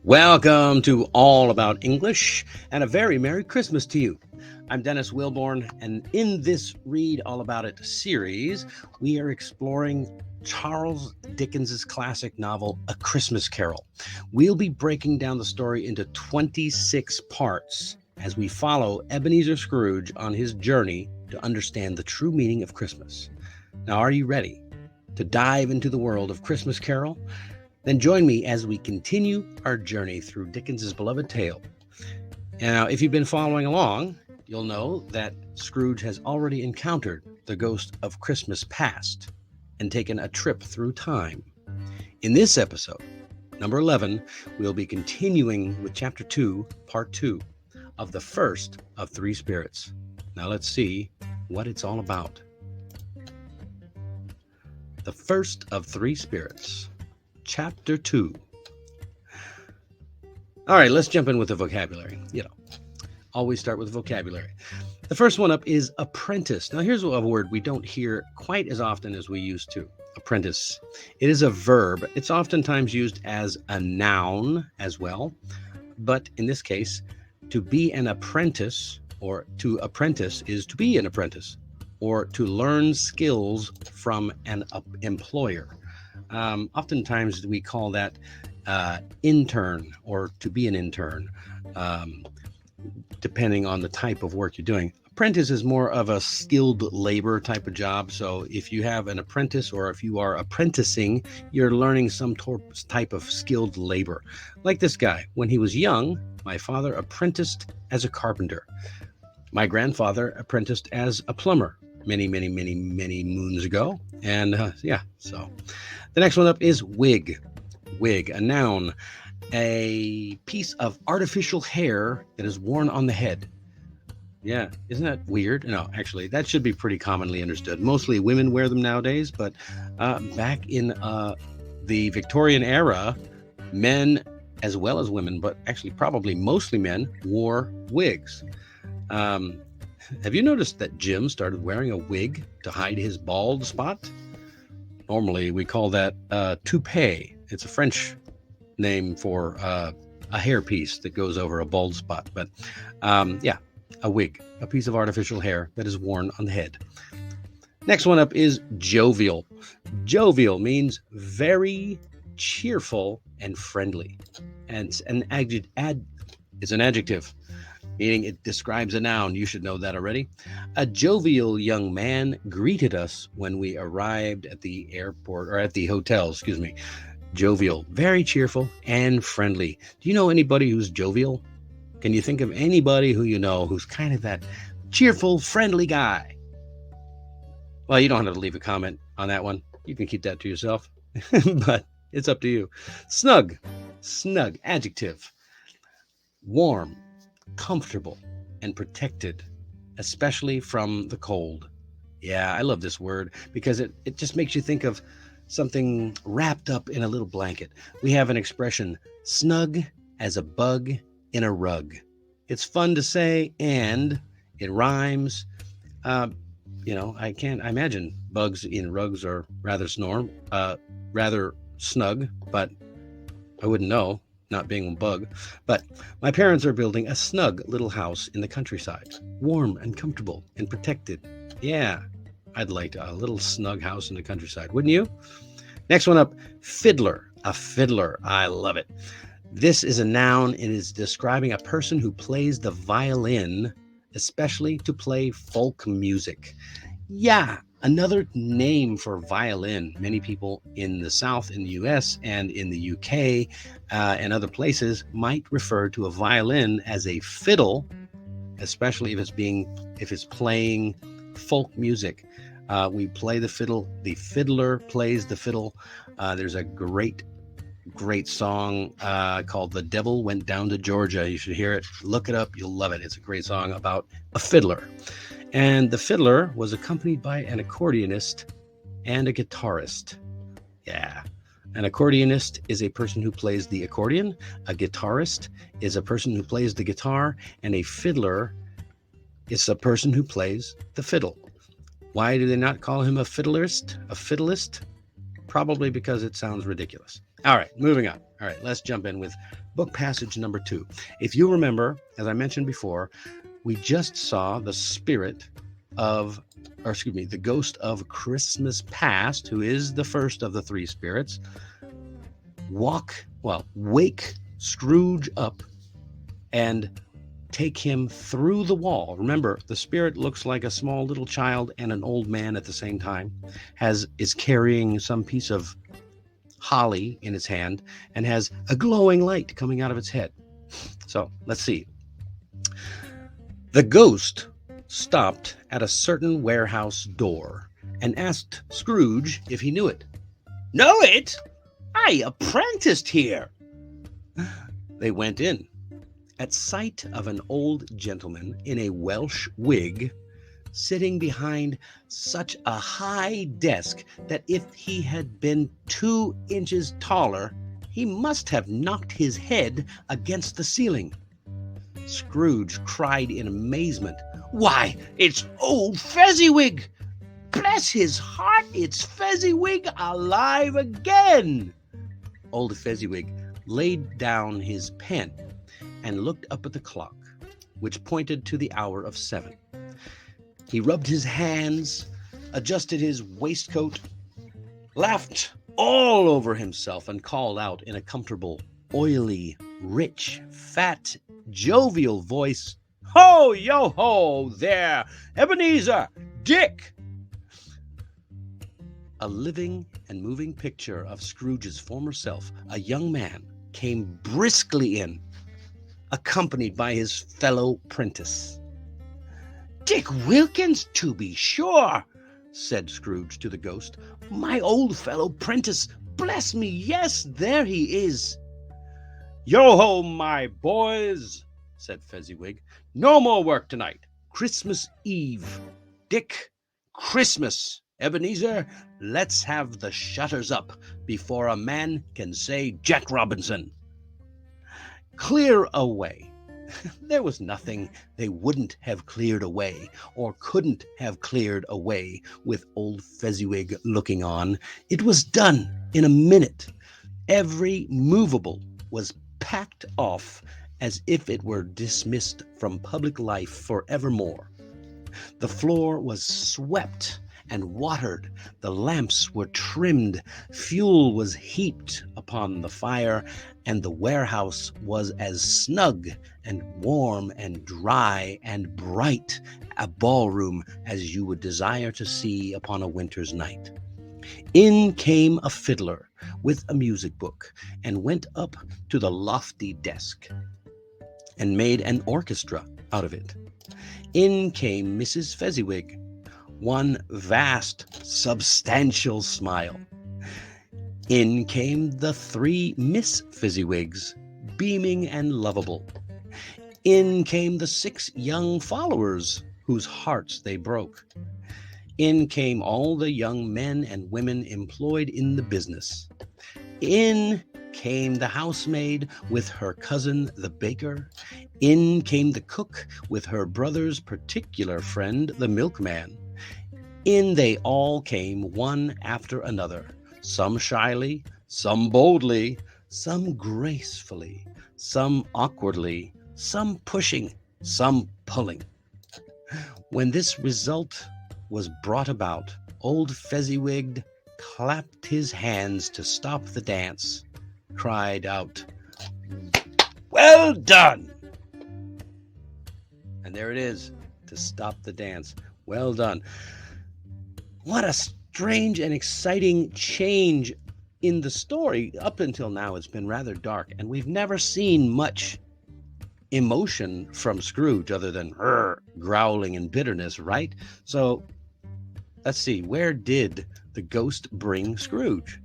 Welcome to All About English and a very Merry Christmas to you. I'm Dennis Wilborn, and in this Read All About It series, we are exploring Charles Dickens's classic novel, A Christmas Carol. We'll be breaking down the story into 26 parts as we follow Ebenezer Scrooge on his journey to understand the true meaning of Christmas. Now, are you ready to dive into the world of Christmas Carol? Then join me as we continue our journey through Dickens's beloved tale. Now, if you've been following along, you'll know that Scrooge has already encountered the ghost of Christmas past and taken a trip through time. In this episode, number 11, we'll be continuing with Chapter 2, Part 2 of the first of three spirits. Now let's see what it's all about. The first of three spirits. Chapter 2. All right, let's jump in with the vocabulary. Always start with vocabulary. The first one up is apprentice. Now, here's a word we don't hear quite as often as we used to. Apprentice. It is a verb. It's oftentimes used as a noun as well. But in this case, to be an apprentice or to apprentice is to be an apprentice or to learn skills from an employer. Oftentimes we call that intern or to be an intern, depending on the type of work you're doing. Apprentice is more of a skilled labor type of job. So if you have an apprentice or if you are apprenticing, you're learning some type of skilled labor. Like this guy, when he was young, my father apprenticed as a carpenter. My grandfather apprenticed as a plumber many moons ago. And so the next one up is wig. Wig, a noun, a piece of artificial hair that is worn on the head. Yeah, isn't that weird? No, actually, that should be pretty commonly understood. Mostly women wear them nowadays, but back in the Victorian era, men as well as women, but actually probably mostly men, wore wigs. Have you noticed that Jim started wearing a wig to hide his bald spot? Normally, we call that toupee. It's a French name for a hairpiece that goes over a bald spot. But a wig, a piece of artificial hair that is worn on the head. Next one up is jovial. Jovial means very cheerful and friendly. And it's an adjective, meaning it describes a noun. You should know that already. A jovial young man greeted us when we arrived at the airport, or at the hotel, Jovial, very cheerful and friendly. Do you know anybody who's jovial? Can you think of anybody who you know who's kind of that cheerful, friendly guy? Well, you don't have to leave a comment on that one. You can keep that to yourself, but it's up to you. Snug, adjective. Warm, comfortable, and protected, especially from the cold. Yeah, I love this word because it just makes you think of something wrapped up in a little blanket. We have an expression, snug as a bug in a rug. It's fun to say, and it rhymes. I imagine bugs in rugs are rather snug, but I wouldn't know, not being a bug. But my parents are building a snug little house in the countryside, warm and comfortable and protected. Yeah, I'd like a little snug house in the countryside, wouldn't you? Next one up, fiddler. A fiddler. I love it. This is a noun. It is describing a person who plays the violin, especially to play folk music. Yeah, another name for violin. Many people in the South, in the US and in the UK and other places might refer to a violin as a fiddle, especially if it's playing folk music. We play the fiddle. The fiddler plays the fiddle. There's a great song called "The Devil Went Down to Georgia." You should hear it. Look it up. You'll love it. It's a great song about a fiddler. And the fiddler was accompanied by an accordionist and a guitarist. Yeah. An accordionist is a person who plays the accordion. A guitarist is a person who plays the guitar. And a fiddler is a person who plays the fiddle. Why do they not call him a fiddlist? Probably because it sounds ridiculous. All right, moving on. All right, let's jump in with book passage number 2. If you remember, as I mentioned before, we just saw the spirit of, or excuse me, the ghost of Christmas past, who is the first of the 3 spirits, wake Scrooge up and take him through the wall. Remember, the spirit looks like a small little child and an old man at the same time, is carrying some piece of holly in its hand and has a glowing light coming out of its head. So let's see. The ghost stopped at a certain warehouse door and asked Scrooge if he knew it. Know it? I apprenticed here. They went in. At sight of an old gentleman in a Welsh wig sitting behind such a high desk that if he had been 2 inches taller, he must have knocked his head against the ceiling. Scrooge cried in amazement, "Why, it's old Fezziwig! Bless his heart, it's Fezziwig alive again!" Old Fezziwig laid down his pen and looked up at the clock, which pointed to the hour of 7. He rubbed his hands, adjusted his waistcoat, laughed all over himself, and called out in a comfortable, oily, rich, fat, jovial voice, "Ho, yo, ho, there, Ebenezer, Dick!" A living and moving picture of Scrooge's former self, a young man, came briskly in, accompanied by his fellow prentice. "Dick Wilkins, to be sure," said Scrooge to the ghost. "My old fellow prentice, bless me, yes, there he is." "Yo-ho, my boys," said Fezziwig. "No more work tonight. Christmas Eve. Dick, Christmas. Ebenezer, let's have the shutters up before a man can say Jack Robinson. Clear away." There was nothing they wouldn't have cleared away, or couldn't have cleared away, with old Fezziwig looking on. It was done in a minute. Every movable was packed off as if it were dismissed from public life forevermore. The floor was swept and watered, the lamps were trimmed, fuel was heaped upon the fire, and the warehouse was as snug and warm and dry and bright a ballroom as you would desire to see upon a winter's night. In came a fiddler with a music book and went up to the lofty desk and made an orchestra out of it. In came Mrs. Fezziwig, one vast, substantial smile. In came the 3 Miss Fezziwigs, beaming and lovable. In came the 6 young followers, whose hearts they broke. In came all the young men and women employed in the business. In came the housemaid with her cousin the baker. In came the cook with her brother's particular friend the milkman. In they all came, one after another, some shyly, some boldly, some gracefully, some awkwardly, some pushing, some pulling. When this result was brought about, old Fezziwig clapped his hands to stop the dance, cried out, "Well done!" And there it is, to stop the dance. Well done. What a strange and exciting change in the story. Up until now, it's been rather dark, and we've never seen much emotion from Scrooge other than growling and bitterness, right? So let's see, where did the ghost bring Scrooge?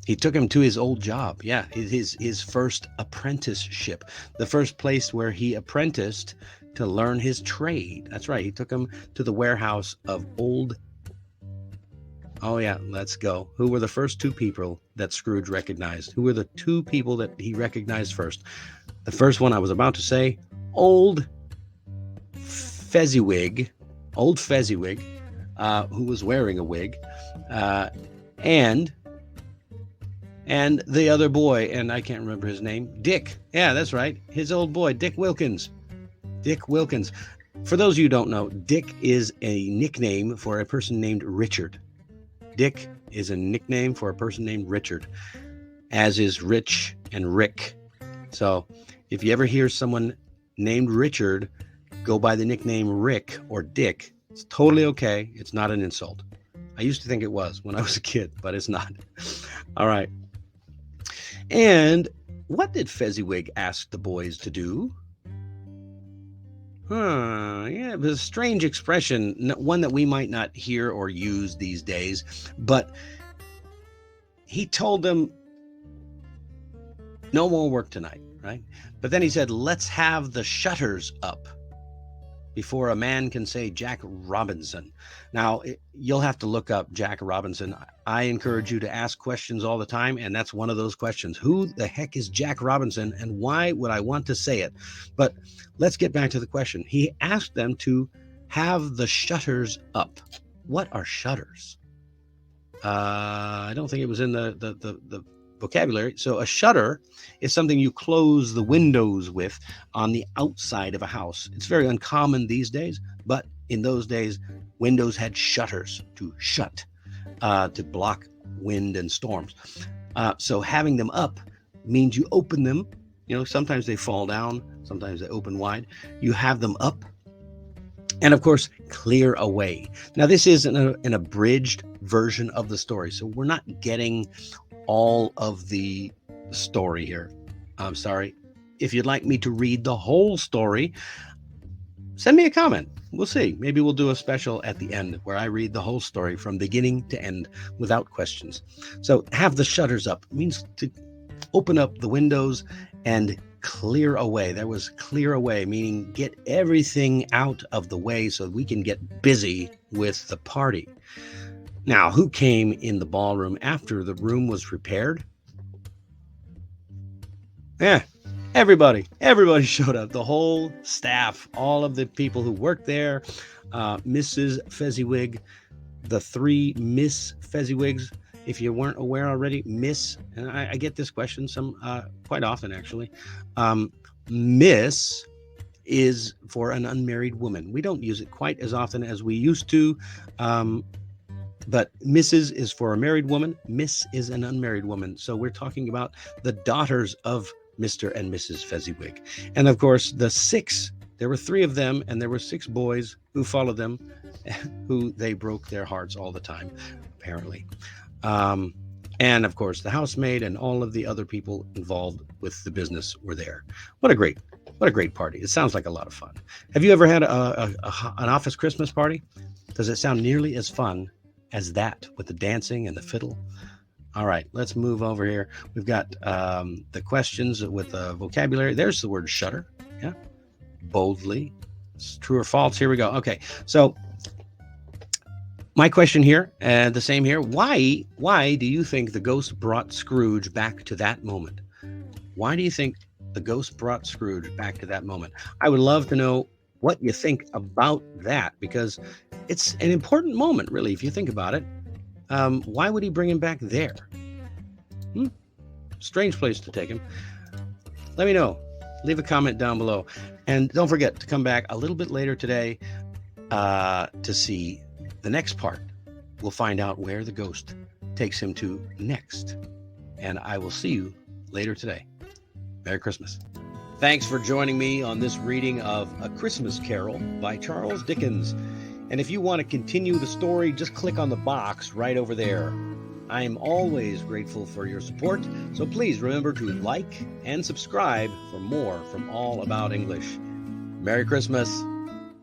He took him to his old job. Yeah, his first apprenticeship, the first place where he apprenticed to learn his trade. That's right. He took him to the warehouse of old. Oh yeah, let's go. Who were the first 2 people that Scrooge recognized? Who were the 2 people that he recognized first? The first one I was about to say, old Fezziwig, who was wearing a wig, and the other boy, and I can't remember his name, Dick. Yeah, that's right. His old boy, Dick Wilkins. Dick Wilkins. For those of you who don't know, Dick is a nickname for a person named Richard. Dick is a nickname for a person named Richard, as is Rich and Rick. So if you ever hear someone named Richard go by the nickname Rick or Dick, it's totally okay. It's not an insult. I used to think it was when I was a kid, but it's not. All right. And what did Fezziwig ask the boys to do? Yeah, it was a strange expression, one that we might not hear or use these days, but he told them no more work tonight, right? But then he said, let's have the shutters up before a man can say Jack Robinson. Now, you'll have to look up Jack Robinson. I encourage you to ask questions all the time, and that's one of those questions. Who the heck is Jack Robinson, and why would I want to say it? But let's get back to the question. He asked them to have the shutters up. What are shutters? I don't think it was in the vocabulary. So a shutter is something you close the windows with on the outside of a house. It's very uncommon these days, but in those days, windows had shutters to shut, to block wind and storms. So having them up means you open them. You know, sometimes they fall down, sometimes they open wide. You have them up, and of course, clear away. Now, this is an abridged version of the story, so we're not getting all of the story here. I'm sorry. If you'd like me to read the whole story, send me a comment. We'll see. Maybe we'll do a special at the end where I read the whole story from beginning to end without questions. So have the shutters up means to open up the windows and clear away. That was clear away, meaning get everything out of the way so we can get busy with the party. Now, who came in the ballroom after the room was repaired? Yeah, everybody showed up. The whole staff, all of the people who worked there, Mrs. Fezziwig, the three Miss Fezziwigs. If you weren't aware already, Miss, and I get this question quite often actually. Miss is for an unmarried woman. We don't use it quite as often as we used to. But Mrs. is for a married woman. Miss is an unmarried woman. So we're talking about the daughters of Mr. and Mrs. Fezziwig. And of course, there were three of them, and there were six boys who followed them, who they broke their hearts all the time, apparently. And of course, the housemaid and all of the other people involved with the business were there. What a great party. It sounds like a lot of fun. Have you ever had an office Christmas party? Does it sound nearly as fun as that with the dancing and the fiddle? All right, let's move over here. We've got the questions with the vocabulary. There's the word shutter. Yeah. Boldly. It's true or false. Here we go. Okay. So my question here, the same here. Why do you think the ghost brought Scrooge back to that moment? Why do you think the ghost brought Scrooge back to that moment? I would love to know what you think about that, because it's an important moment, really, if you think about it. Why would he bring him back there? Strange place to take him. Let me know. Leave a comment down below. And don't forget to come back a little bit later today to see the next part. We'll find out where the ghost takes him to next. And I will see you later today. Merry Christmas. Thanks for joining me on this reading of A Christmas Carol by Charles Dickens. And if you want to continue the story, just click on the box right over there. I am always grateful for your support, so please remember to like and subscribe for more from All About English. Merry Christmas.